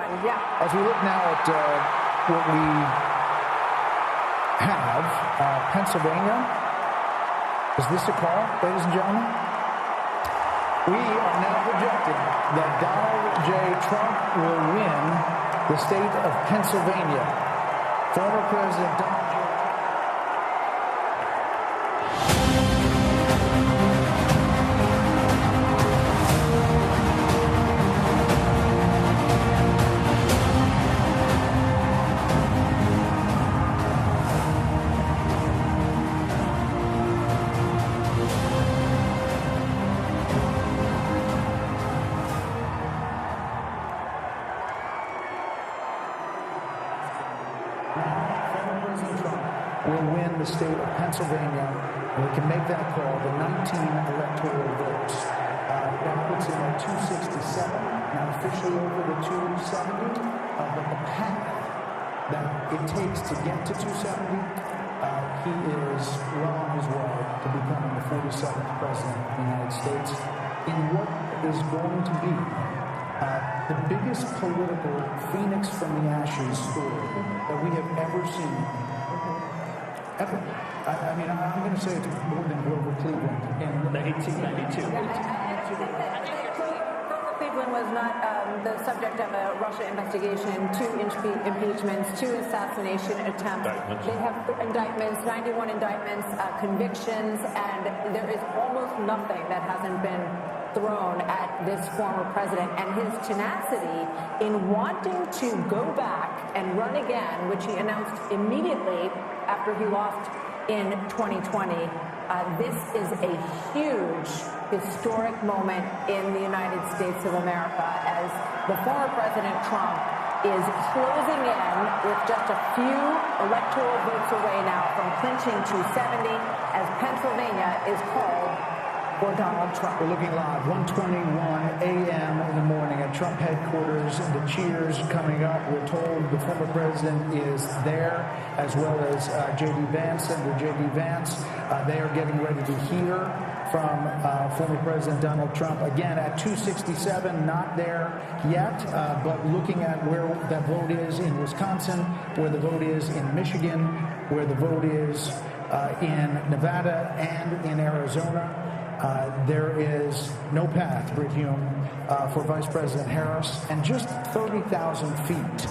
Yeah. As we look now at what we have, Pennsylvania, is this a call, ladies and gentlemen? We are now projecting that Donald J. Trump will win the state of Pennsylvania. Former President Donald J. will win the state of Pennsylvania, and we can make that call, the 19 electoral votes. That puts him at 267, not officially over the 270, but the path that it takes to get to 270, he is well on his way to becoming the 47th president of the United States in what is going to be the biggest political phoenix from the ashes story that we have ever seen. Ever. I mean, I'm going to say it's more than Grover Cleveland in 1892. Grover Cleveland was not the subject of a Russia investigation, 2 impeachments, 2 assassination attempts. They have indictments, 91 indictments, convictions, and there is almost nothing that hasn't been thrown at this former president, and his tenacity in wanting to go back and run again, which he announced immediately after he lost in 2020. This is a huge historic moment in the United States of America as the former President Trump is closing in with just a few electoral votes away now from clinching 270 as Pennsylvania is called for Donald Trump. We're looking live, 1:21 a.m. in the morning at Trump headquarters. The cheers coming up. We're told the former president is there, as well as J.D. Vance, Senator J.D. Vance. They are getting ready to hear from former President Donald Trump. Again, at 267, not there yet, but looking at where that vote is in Wisconsin, where the vote is in Michigan, where the vote is in Nevada and in Arizona. There is no path, Brit Hume, for Vice President Harris, and just 30,000 feet.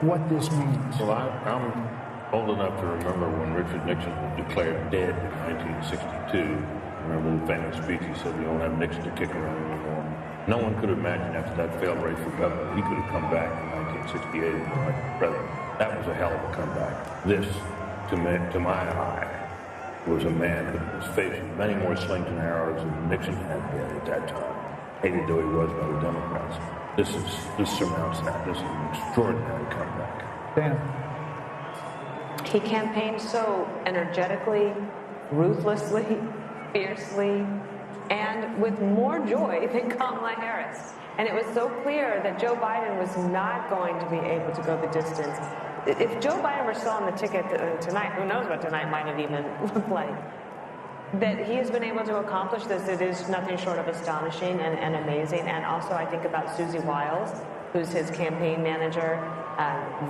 What this means. Well, I'm old enough to remember when Richard Nixon was declared dead in 1962. Remember the famous speech he said, "We don't have Nixon to kick around anymore." No one could have imagined after that failed race for governor, he could have come back in 1968 and become president. That was a hell of a comeback. This, to my eye, was a man who was facing many more slings and arrows than Nixon had been at that time, hated though he was by the Democrats. This surmounts that. This is an extraordinary comeback. Dan. He campaigned so energetically, ruthlessly, fiercely, and with more joy than Kamala Harris. And it was so clear that Joe Biden was not going to be able to go the distance. If Joe Biden were still on the ticket tonight, who knows what tonight might have even looked like. That he has been able to accomplish this, it is nothing short of astonishing and amazing. And also I think about Susie Wiles, who's his campaign manager,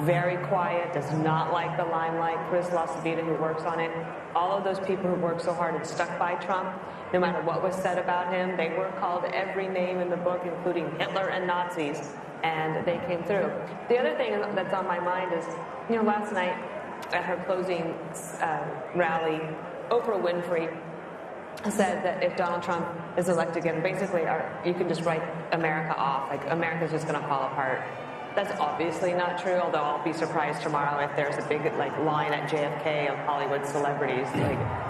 very quiet, does not like the limelight. Chris LaCivita, who works on it. All of those people who worked so hard and stuck by Trump, no matter what was said about him, they were called every name in the book, including Hitler and Nazis. And they came through. The other thing that's on my mind is, last night at her closing rally, Oprah Winfrey said that if Donald Trump is elected again, basically you can just write America off. Like, America's just going to fall apart. That's obviously not true, although I'll be surprised tomorrow if there's a big line at JFK of Hollywood celebrities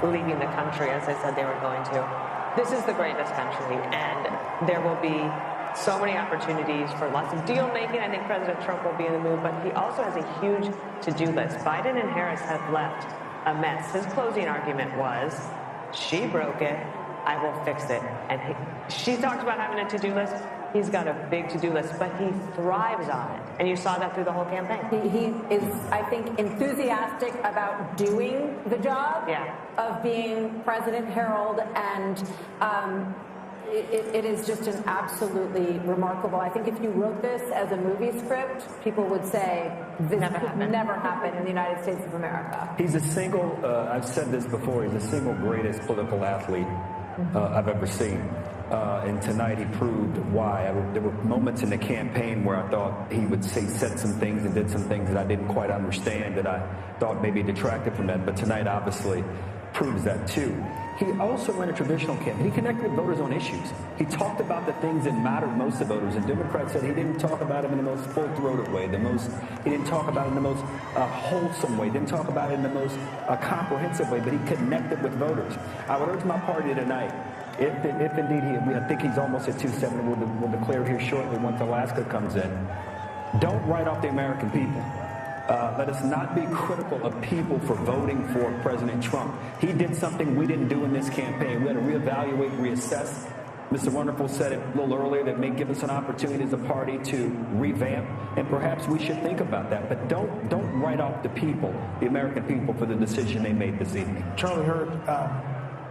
leaving the country, as I said they were going to. This is the greatest country, and there will be so many opportunities for lots of deal making. I think President Trump will be in the mood, but he also has a huge to-do list. Biden and Harris have left a mess. His closing argument was, she broke it, I will fix it. And she talks about having a to-do list. He's got a big to-do list, but he thrives on it. And you saw that through the whole campaign. He is, I think, enthusiastic about doing the job of being President Harold, and it is just an absolutely remarkable. I think if you wrote this as a movie script, people would say this never happened in the United States of America. He's a single, I've said this before, he's the single greatest political athlete I've ever seen. And tonight he proved why. There were moments in the campaign where I thought he would said some things and did some things that I didn't quite understand, that I thought maybe detracted from that. But tonight obviously proves that too. He also ran a traditional campaign. He connected with voters on issues. He talked about the things that mattered most to voters. And Democrats said he didn't talk about them in the most full-throated way. He didn't talk about it in the most wholesome way. Didn't talk about it in the most comprehensive way. But he connected with voters. I would urge my party tonight, if indeed I think he's almost at 270. We'll declare here shortly once Alaska comes in. Don't write off the American people. Let us not be critical of people for voting for President Trump. He did something we didn't do in this campaign. We had to reevaluate, reassess. Mr. Wonderful said it a little earlier, that may give us an opportunity as a party to revamp, and perhaps we should think about that. But don't write off the people, the American people, for the decision they made this evening. Charlie Hurt,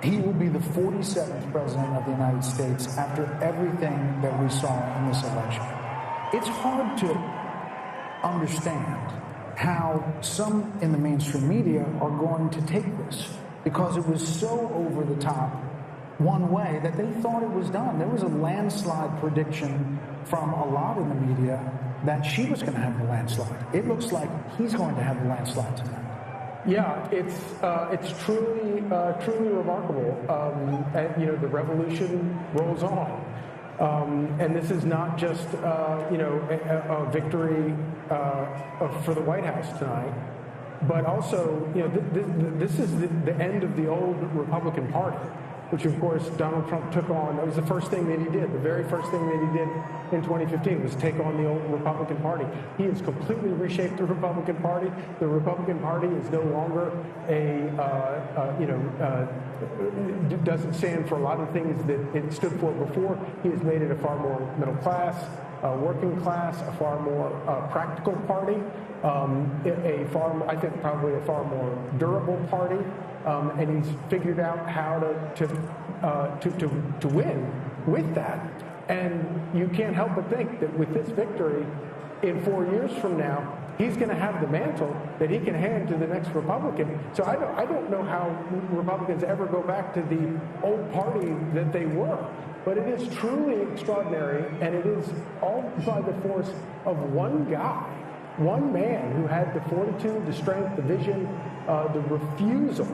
he will be the 47th president of the United States after everything that we saw in this election. It's hard to understand how some in the mainstream media are going to take this, because it was so over the top one way that they thought it was done. There was a landslide prediction from a lot in the media that she was going to have the landslide. It looks like he's going to have the landslide tonight. Yeah, it's truly remarkable. And, the revolution rolls on. And this is not just, a victory for the White House tonight, but also, this is the end of the old Republican Party, which, of course, Donald Trump took on. That was the first thing that he did. The very first thing that he did in 2015 was take on the old Republican Party. He has completely reshaped the Republican Party. The Republican Party is no longer doesn't stand for a lot of things that it stood for before. He has made it a far more middle class, working class, a far more practical party, I think probably a far more durable party. And he's figured out how to win with that. And you can't help but think that with this victory, in 4 years from now, he's going to have the mantle that he can hand to the next Republican. So I don't know how Republicans ever go back to the old party that they were. But it is truly extraordinary, and it is all by the force of one guy, one man who had the fortitude, the strength, the vision, the refusal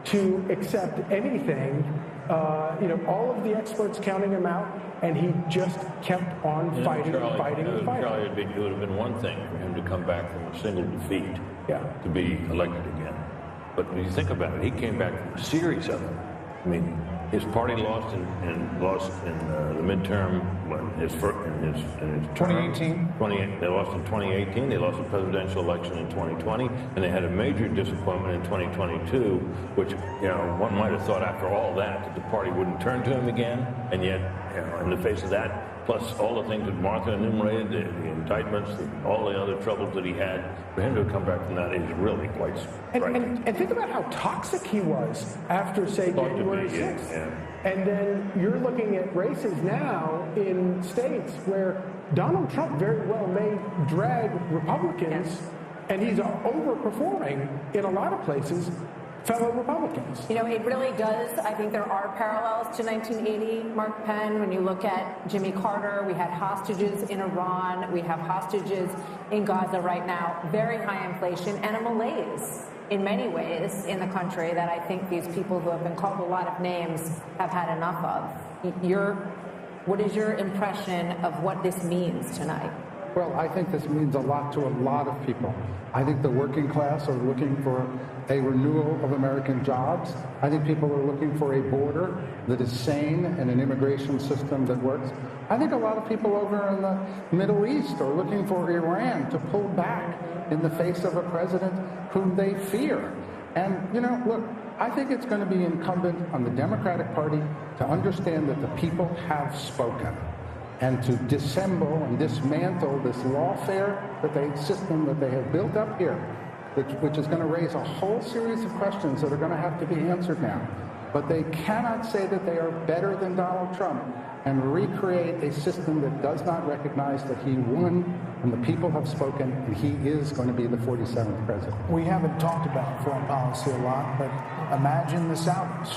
to accept anything, all of the experts counting him out, and he just kept on fighting. Charlie, it would have been one thing for him to come back from a single defeat to be elected again. But when you think about it, he came back from a series of them. I mean, his party lost in the midterm in his 2018. They lost in 2018. They lost the presidential election in 2020, and they had a major disappointment in 2022. Which one might have thought after all that the party wouldn't turn to him again, and yet in the face of that, plus all the things that Martha enumerated, the indictments, all the other troubles that he had, for him to come back from that is really quite striking. And think about how toxic he was after, say, January 6th. Yeah. And then you're looking at races now in states where Donald Trump very well may drag Republicans, and he's overperforming in a lot of places fellow Republicans. It really does. I think there are parallels to 1980, Mark Penn. When you look at Jimmy Carter, we had hostages in Iran. We have hostages in Gaza right now. Very high inflation and a malaise in many ways in the country that I think these people who have been called a lot of names have had enough of. What is your impression of what this means tonight? Well, I think this means a lot to a lot of people. I think the working class are looking for a renewal of American jobs. I think people are looking for a border that is sane and an immigration system that works. I think a lot of people over in the Middle East are looking for Iran to pull back in the face of a president whom they fear. And, look, I think it's going to be incumbent on the Democratic Party to understand that the people have spoken, and to dissemble and dismantle this lawfare system that they have built up here, which is going to raise a whole series of questions that are going to have to be answered now. but they cannot say that they are better than Donald Trump and recreate a system that does not recognize that he won and the people have spoken and he is going to be the 47th president. We haven't talked about foreign policy a lot, but imagine the Saudis,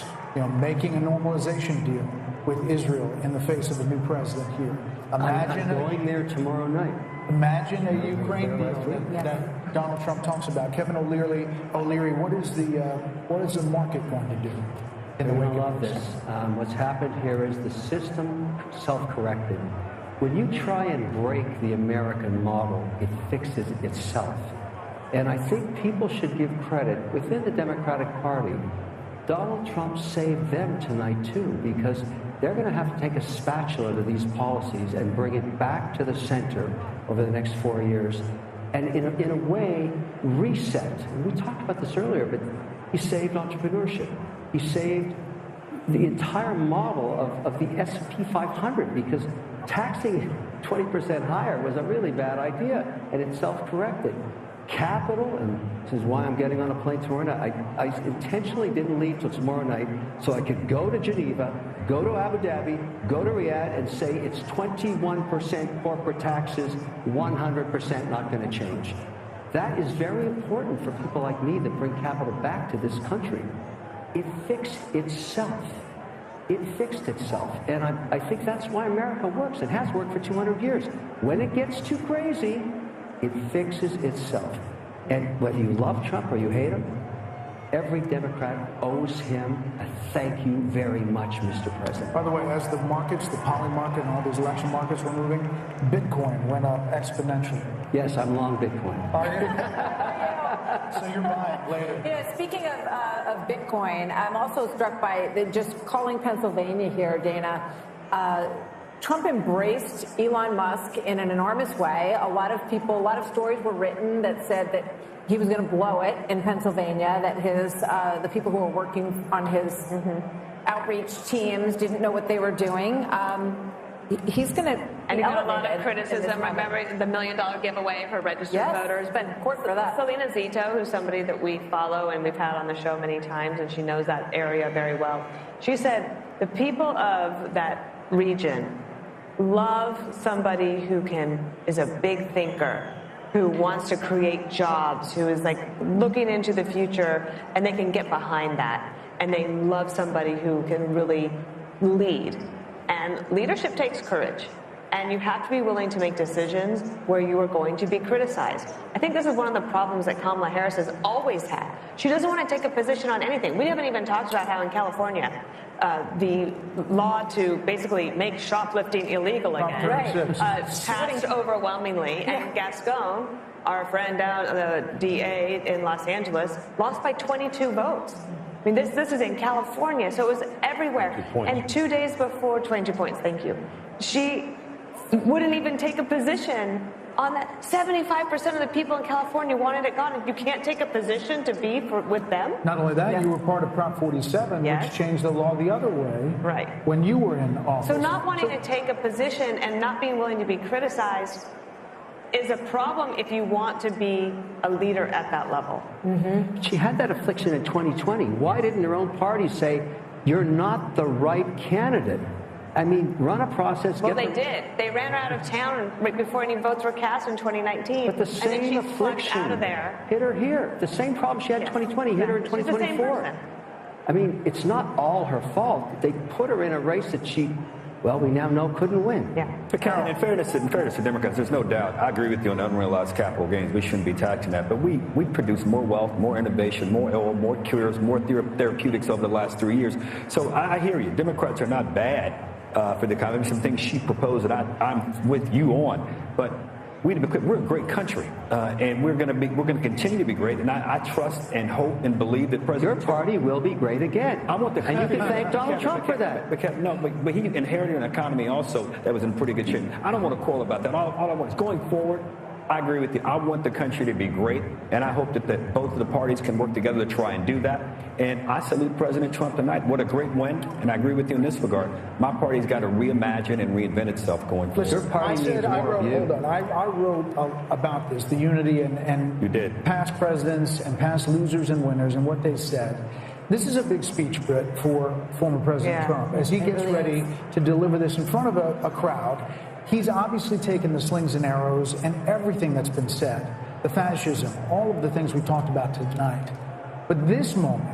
making a normalization deal with Israel in the face of a new president here. Imagine I'm going there tomorrow night. Imagine a Ukraine deal that Donald Trump talks about. Kevin O'Leary, what is the market going to do? You're going to love this. What's happened here is the system self-corrected. When you try and break the American model, it fixes itself. And I think people should give credit within the Democratic Party. Donald Trump saved them tonight, too, because they're going to have to take a spatula to these policies and bring it back to the center over the next 4 years and, in a way, reset. And we talked about this earlier, but he saved entrepreneurship. He saved the entire model of the S&P 500 because taxing 20% higher was a really bad idea, and it self-corrected. Capital, and this is why I'm getting on a plane tomorrow night. I intentionally didn't leave till tomorrow night so I could go to Geneva, go to Abu Dhabi, go to Riyadh, and say it's 21% corporate taxes, 100% not going to change. That is very important for people like me that bring capital back to this country. It fixed itself. It fixed itself. And I think that's why America works. It has worked for 200 years. When it gets too crazy, it fixes itself. And whether you love Trump or you hate him, every Democrat owes him a thank you very much, Mr. President. By the way, as the markets, the poly market and all these election markets were moving, Bitcoin went up exponentially. Yes, I'm long Bitcoin. Are you? So you're buying later. Speaking of Bitcoin, I'm also struck by just calling Pennsylvania here, Dana. Trump embraced Elon Musk in an enormous way. A lot of stories were written that said that he was going to blow it in Pennsylvania, that the people who were working on his outreach teams didn't know what they were doing. He's going to and he got a lot of criticism. Remember the $1 million giveaway for registered voters. But for that. Selena Zito, who's somebody that we follow and we've had on the show many times, and she knows that area very well. She said the people of that region love somebody who is a big thinker, who wants to create jobs, who is like looking into the future, and they can get behind that. And they love somebody who can really lead. And leadership takes courage. And you have to be willing to make decisions where you are going to be criticized. I think this is one of the problems that Kamala Harris has always had. She doesn't want to take a position on anything. We haven't even talked about how in California, the law to basically make shoplifting illegal again passed overwhelmingly. And Gascon, our friend down, the DA in Los Angeles, lost by 22 votes. I mean, this is in California, so it was everywhere. And 2 days before, 22 points, thank you. She wouldn't even take a position on that. 75% of the people in California wanted it gone. You can't take a position to be with them. Not only that, you were part of Prop 47, which changed the law the other way when you were in office. So not wanting to take a position and not being willing to be criticized is a problem if you want to be a leader at that level. She had that affliction in 2020. Why didn't her own party say, you're not the right candidate? I mean, run a process. Well, they did. They ran her out of town right before any votes were cast in 2019. But the same affliction out of there. Hit her here. The same problem she had in 2020 hit her in 2024. She's the same person. I mean, it's not all her fault. They put her in a race that she, well, we now know couldn't win. But Karen, in fairness to Democrats, there's no doubt. I agree with you on unrealized capital gains. We shouldn't be taxing that. But we produce more wealth, more innovation, more oil, more cures, more therapeutics over the last 3 years. So I hear you. Democrats are not bad for the economy. Some things she proposed that I'm with you on. But we're a great country, and we're going to continue to be great. And I trust and hope and believe that President Your party will be great again. I want the and you can thank Donald Trump for that. But he inherited an economy also that was in pretty good shape. I don't want to quarrel about that. All I want is going forward. I agree with you. I want the country to be great, and I hope that both of the parties can work together to try and do that. And I salute President Trump tonight. What a great win, and I agree with you in this regard. My party's got to reimagine and reinvent itself going forward. Your party needs more of you. I wrote about this, the unity and you did. Past presidents and past losers and winners and what they said. This is a big speech, Britt, for former President Trump. As he gets ready to deliver this in front of a crowd, he's obviously taken the slings and arrows and everything that's been said, the fascism, all of the things we talked about tonight. But this moment,